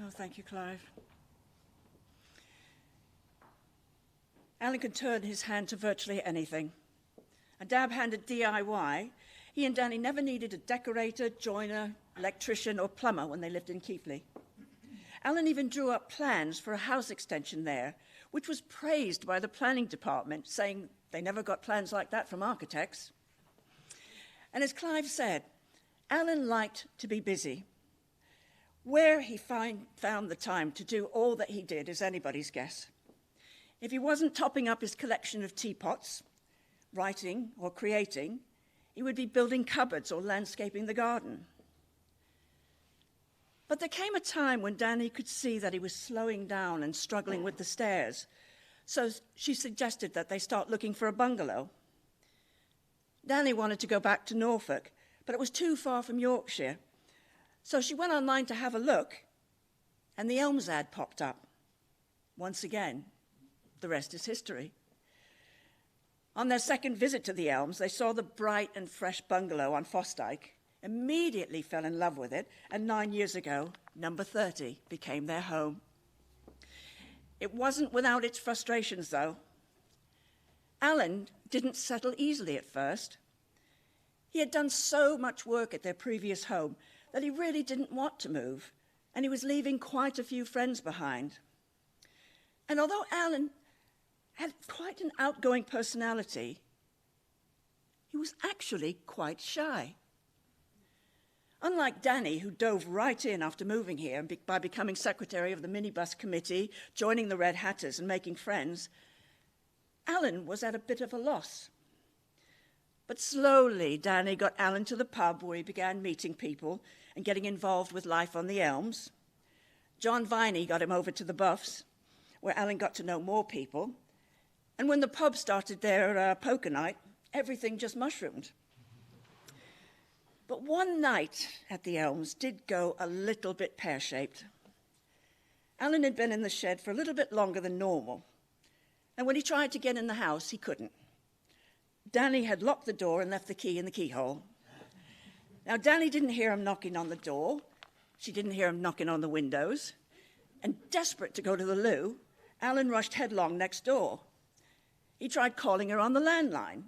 Oh, thank you, Clive. Alan could turn his hand to virtually anything. A dab-handed DIY, he and Danny never needed a decorator, joiner, electrician, or plumber when they lived in Keighley. Alan even drew up plans for a house extension there, which was praised by the planning department, saying they never got plans like that from architects. And as Clive said, Alan liked to be busy. Where he found the time to do all that he did is anybody's guess. If he wasn't topping up his collection of teapots, writing or creating, he would be building cupboards or landscaping the garden. But there came a time when Danny could see that he was slowing down and struggling with the stairs, so she suggested that they start looking for a bungalow. Danny wanted to go back to Norfolk, but it was too far from Yorkshire. So she went online to have a look, and the Elms ad popped up. Once again, the rest is history. On their second visit to the Elms, they saw the bright and fresh bungalow on Fosdyke, immediately fell in love with it, and 9 years ago, number 30 became their home. It wasn't without its frustrations, though. Alan didn't settle easily at first. He had done so much work at their previous home that he really didn't want to move, and he was leaving quite a few friends behind. And although Alan had quite an outgoing personality, he was actually quite shy. Unlike Danny, who dove right in after moving here by becoming secretary of the minibus committee, joining the Red Hatters and making friends, Alan was at a bit of a loss. But slowly, Danny got Alan to the pub where he began meeting people and getting involved with life on the Elms. John Viney got him over to the Buffs, where Alan got to know more people. And when the pub started their poker night, everything just mushroomed. But one night at the Elms did go a little bit pear-shaped. Alan had been in the shed for a little bit longer than normal, and when he tried to get in the house, he couldn't. Danny had locked the door and left the key in the keyhole. Now, Danny didn't hear him knocking on the door. She didn't hear him knocking on the windows. And desperate to go to the loo, Alan rushed headlong next door. He tried calling her on the landline,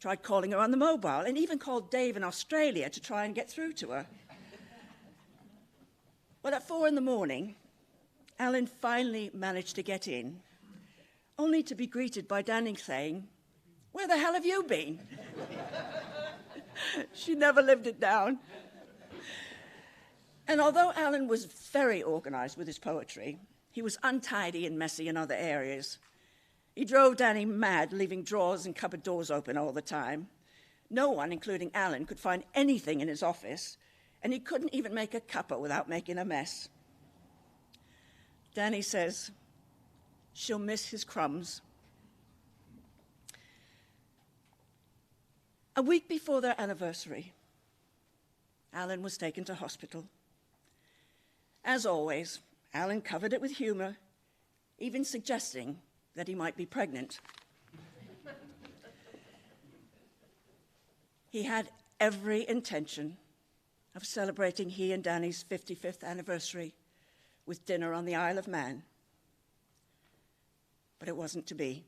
tried calling her on the mobile, and even called Dave in Australia to try and get through to her. Well, at 4 a.m, Alan finally managed to get in, only to be greeted by Danny saying, "Where the hell have you been?" She never lived it down. And although Alan was very organized with his poetry, he was untidy and messy in other areas. He drove Danny mad, leaving drawers and cupboard doors open all the time. No one, including Alan, could find anything in his office, and he couldn't even make a cuppa without making a mess. Danny says she'll miss his crumbs. A week before their anniversary, Alan was taken to hospital. As always, Alan covered it with humor, even suggesting that he might be pregnant. He had every intention of celebrating he and Danny's 55th anniversary with dinner on the Isle of Man. But it wasn't to be.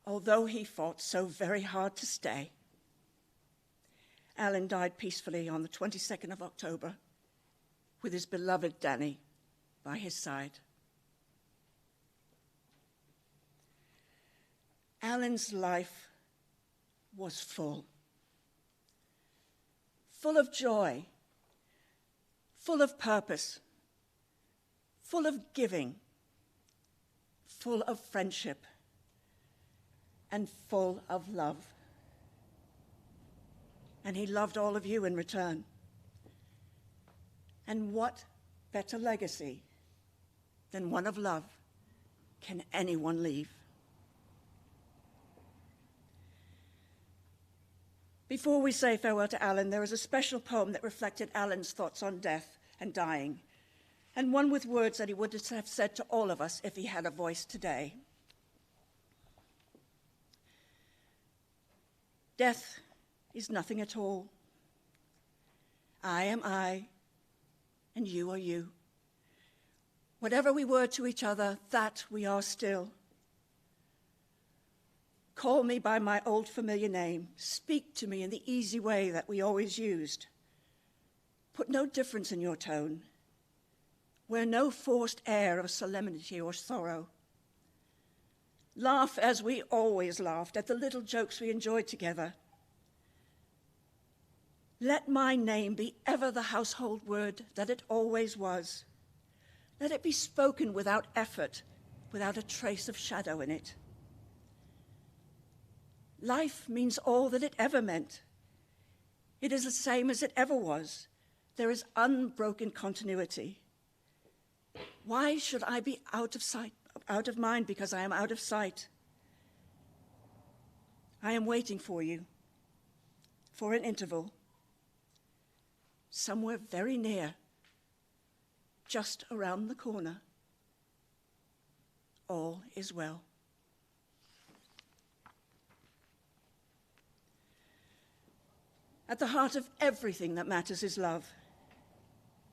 Although he fought so very hard to stay, Alan died peacefully on the 22nd of October with his beloved Danny by his side. Alan's life was full of joy, full of purpose, full of giving, full of friendship, and full of love. And he loved all of you in return. And what better legacy than one of love can anyone leave? Before we say farewell to Alan, there is a special poem that reflected Alan's thoughts on death and dying, and one with words that he would have said to all of us if he had a voice today. Death is nothing at all. I am I, and you are you. Whatever we were to each other, that we are still. Call me by my old familiar name. Speak to me in the easy way that we always used. Put no difference in your tone. Wear no forced air of solemnity or sorrow. Laugh as we always laughed at the little jokes we enjoyed together. Let my name be ever the household word that it always was. Let it be spoken without effort, without a trace of shadow in it. Life means all that it ever meant. It is the same as it ever was. There is unbroken continuity. Why should I be out of sight, out of mind because I am out of sight? I am waiting for you, for an interval, somewhere very near, just around the corner. All is well. At the heart of everything that matters is love.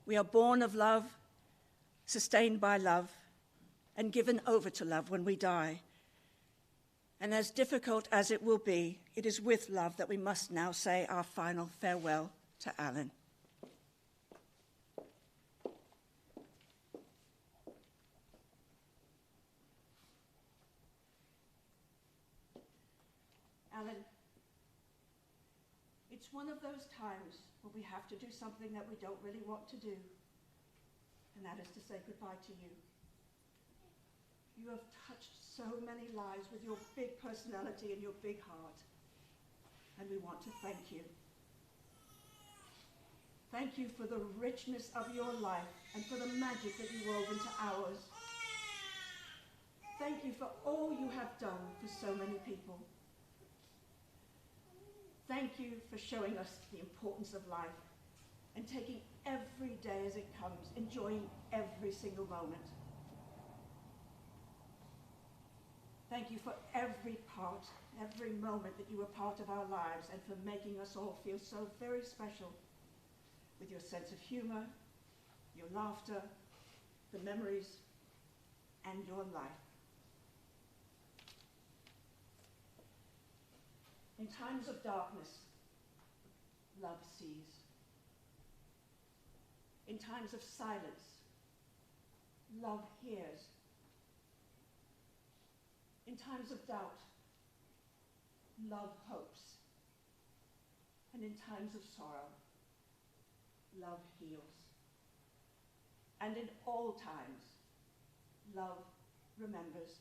We are born of love, sustained by love, and given over to love when we die. And as difficult as it will be, it is with love that we must now say our final farewell to Alan. Alan, it's one of those times where we have to do something that we don't really want to do, and that is to say goodbye to you. You have touched so many lives with your big personality and your big heart, and we want to thank you. Thank you for the richness of your life and for the magic that you wove into ours. Thank you for all you have done for so many people. Thank you for showing us the importance of life and taking every day as it comes, enjoying every single moment. Thank you for every part, every moment that you were part of our lives and for making us all feel so very special with your sense of humor, your laughter, the memories, and your life. In times of darkness, love sees. In times of silence, love hears. In times of doubt, love hopes. And in times of sorrow, love heals. And in all times, love remembers.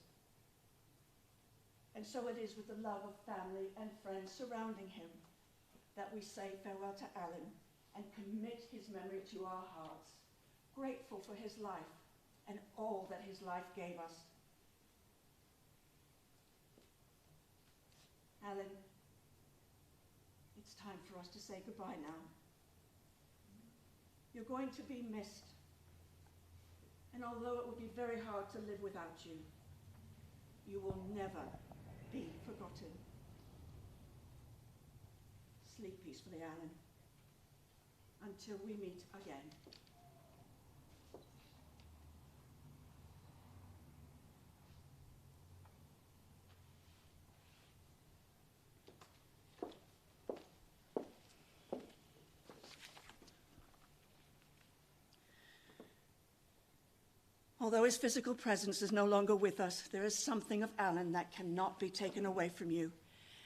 And so it is with the love of family and friends surrounding him that we say farewell to Alan and commit his memory to our hearts, grateful for his life and all that his life gave us. Alan, it's time for us to say goodbye now. You're going to be missed. And although it will be very hard to live without you, you will never be forgotten. Sleep peacefully, Alan, until we meet again. Although his physical presence is no longer with us, there is something of Alan that cannot be taken away from you,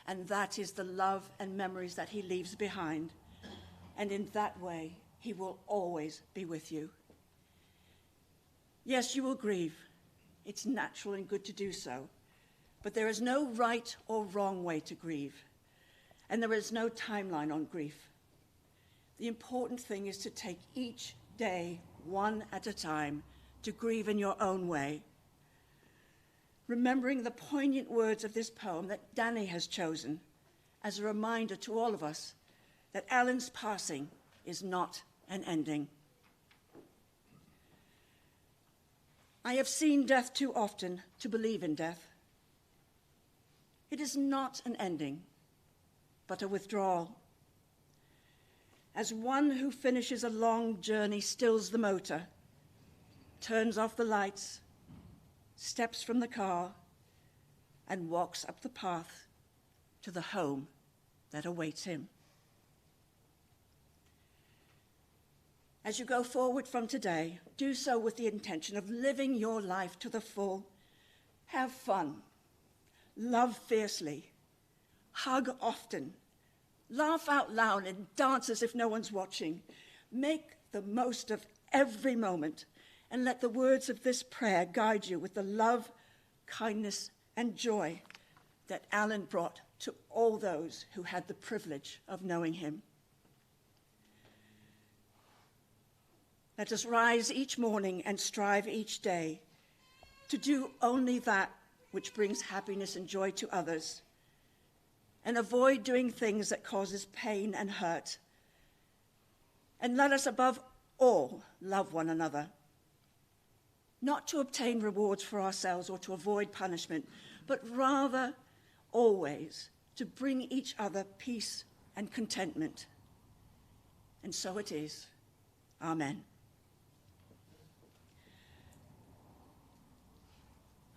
and that is the love and memories that he leaves behind. And in that way, he will always be with you. Yes, you will grieve. It's natural and good to do so, but there is no right or wrong way to grieve, and there is no timeline on grief. The important thing is to take each day one at a time, to grieve in your own way. Remembering the poignant words of this poem that Danny has chosen as a reminder to all of us that Alan's passing is not an ending. I have seen death too often to believe in death. It is not an ending, but a withdrawal. As one who finishes a long journey stills the motor, turns off the lights, steps from the car, and walks up the path to the home that awaits him. As you go forward from today, do so with the intention of living your life to the full. Have fun, love fiercely, hug often, laugh out loud and dance as if no one's watching. Make the most of every moment, and let the words of this prayer guide you with the love, kindness, and joy that Alan brought to all those who had the privilege of knowing him. Let us rise each morning and strive each day to do only that which brings happiness and joy to others, and avoid doing things that causes pain and hurt. And let us above all love one another, not to obtain rewards for ourselves or to avoid punishment, but rather always to bring each other peace and contentment. And so it is. Amen.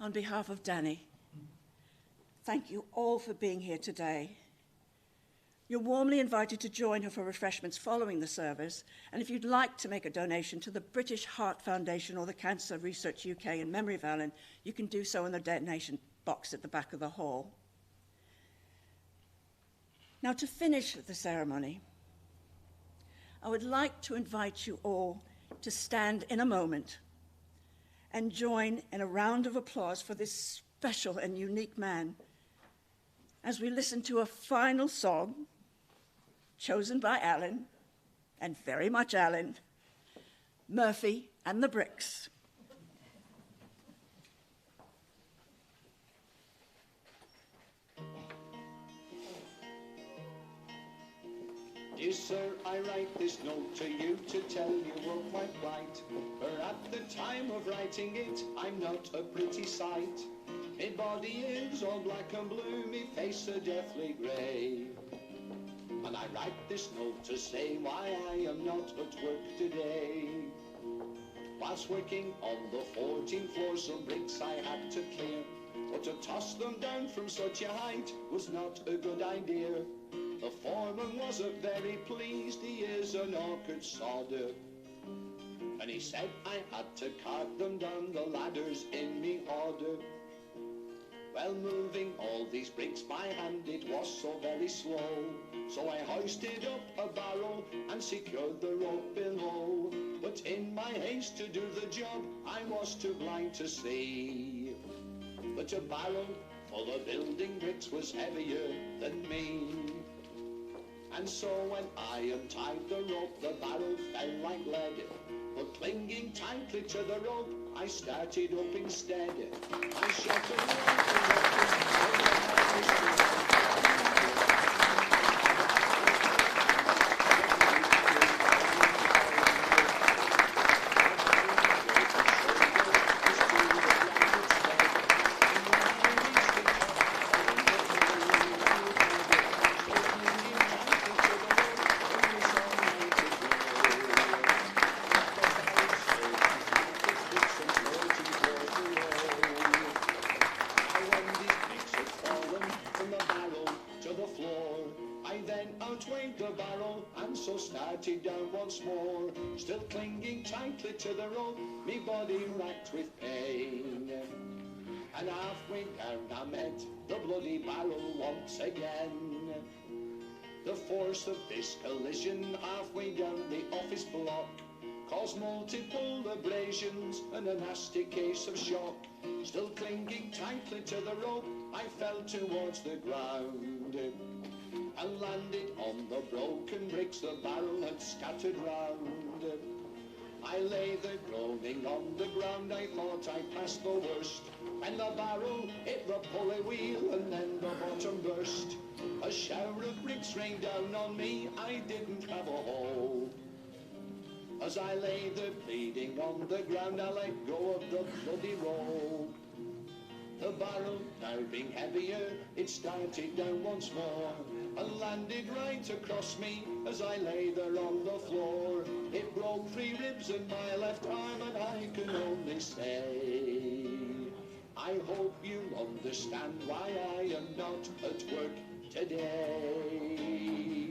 On behalf of Danny, thank you all for being here today. You're warmly invited to join her for refreshments following the service, and if you'd like to make a donation to the British Heart Foundation or the Cancer Research UK in memory of Alan, you can do so in the donation box at the back of the hall. Now, to finish the ceremony, I would like to invite you all to stand in a moment and join in a round of applause for this special and unique man as we listen to a final song chosen by Alan, and very much Alan, Murphy and the Bricks. Dear sir, I write this note to you to tell you of my plight. For at the time of writing it, I'm not a pretty sight. My body is all black and blue, me face a deathly grey. And I write this note to say why I am not at work today. Whilst working on the 14th floor, some bricks I had to clear. But to toss them down from such a height was not a good idea. The foreman wasn't very pleased, he is an awkward sodder. And he said I had to cart them down the ladders in me order. Well, moving all these bricks by hand, it was so very slow. So I hoisted up a barrel and secured the rope below. But in my haste to do the job, I was too blind to see that a barrel full of building bricks was heavier than me. And so when I untied the rope, the barrel fell like lead. But clinging tightly to the rope, I started up instead. I shot a down once more, still clinging tightly to the rope, me body racked with pain. And halfway down I met the bloody barrel once again. The force of this collision halfway down the office block caused multiple abrasions and a nasty case of shock. Still clinging tightly to the rope, I fell towards the ground and landed on the broken bricks the barrel had scattered round. I lay there groaning on the ground, I thought I passed the worst, and the barrel hit the pulley wheel and then the bottom burst. A shower of bricks rained down on me, I didn't have a hope. As I lay there bleeding on the ground, I let go of the bloody rope. The barrel now being heavier, it started down once more and landed right across me as I lay there on the floor. It broke 3 ribs in my left arm and I can only say, I hope you'll understand why I am not at work today.